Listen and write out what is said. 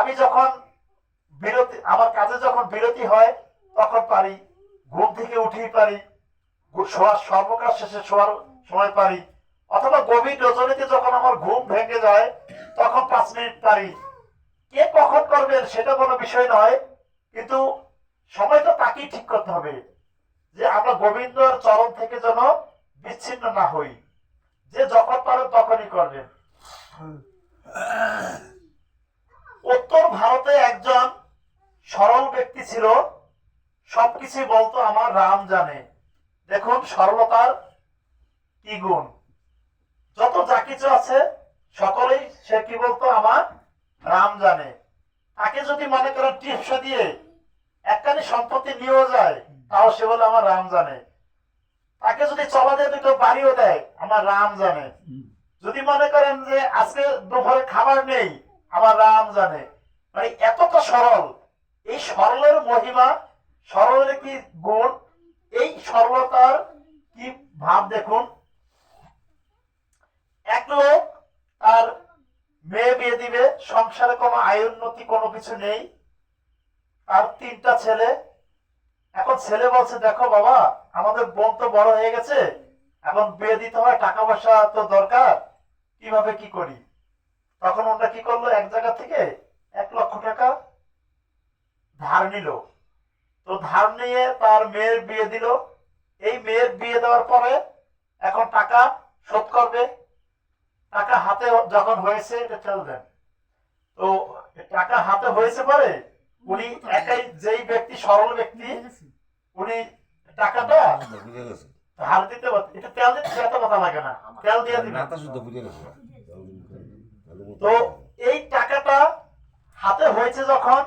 আমি যখন বিরতি, আমার কাজে যখন বিরতি হয় তখন পারি, ঘুম থেকে উঠেই পারি, শোয়ার সর্বকাজ শেষে শোয়ার সময় পারি, অথবা গভীর রজনীতে যখন আমার ঘুম ভেঙে যায় তখন 5 মিনিট পারি। কে কখন করবেন সেটা কোনো বিষয় নয়, কিন্তু সময়টা তাকেই ঠিক করতে হবে যে আমরা গোবিন্দর চরণ থেকে যেন বিচ্ছিন্ন না হই। যে যখন পারেন তখনই করবেন। উত্তর ভারতে একজন সরল ব্যক্তি ছিল, সবকিছু বলতো আমার রাম জানে। দেখুন সরলতার কি গুণ। যত যা কিছু আছে সকলেই সে কি বলতো আমার রাম জানে। তাকে যদি মনে করেন টিপসা দিয়ে একখানি সম্পত্তি নিয়েও যায় তাও সে বলে আমার রাম জানে। তাকে যদি চলা দিয়ে দুটো বাড়িও দেয় আমার রাম জানে। যদি মনে করেন যে আজকে দুপুরে খাবার নেই আমার রাম জানে। মানে এতটা সরল। এই সরলের মহিমা, সরলের কি গুণ, এই সরলতার কি ভাব দেখুন। এক লোক তার মেয়ে বিয়ে দিবে, সংসারে কোনো আয় উন্নতি কোনো কিছু নেই, আর 3টা ছেলে। এখন ছেলে বলছে দেখো বাবা আমাদের বোন তো বড় হয়ে গেছে, এখন বিয়ে দিতে হয়, টাকা পয়সা তো দরকার, কিভাবে কি করি। তখন ওরা কি করলো, এক জায়গা থেকে 1 লক্ষ টাকা ধার নিল। তো ধার নিয়ে তার মেয়ের বিয়ে দিল। এই মেয়ের বিয়ে দেওয়ার পরে এখন টাকা শোধ করবে। টাকা হাতে যখন হয়েছে, এটা চল দেন, তো টাকা হাতে হয়েছে পরে উনি একাই, যেই ব্যক্তি সরল ব্যক্তি, উনি টাকাটা ধার দিতে পারত। এটা তেল দিতে এত কথা লাগে না, তেল দিয়ে দিবে। তো এই টাকাটা হাতে হয়েছে যখন,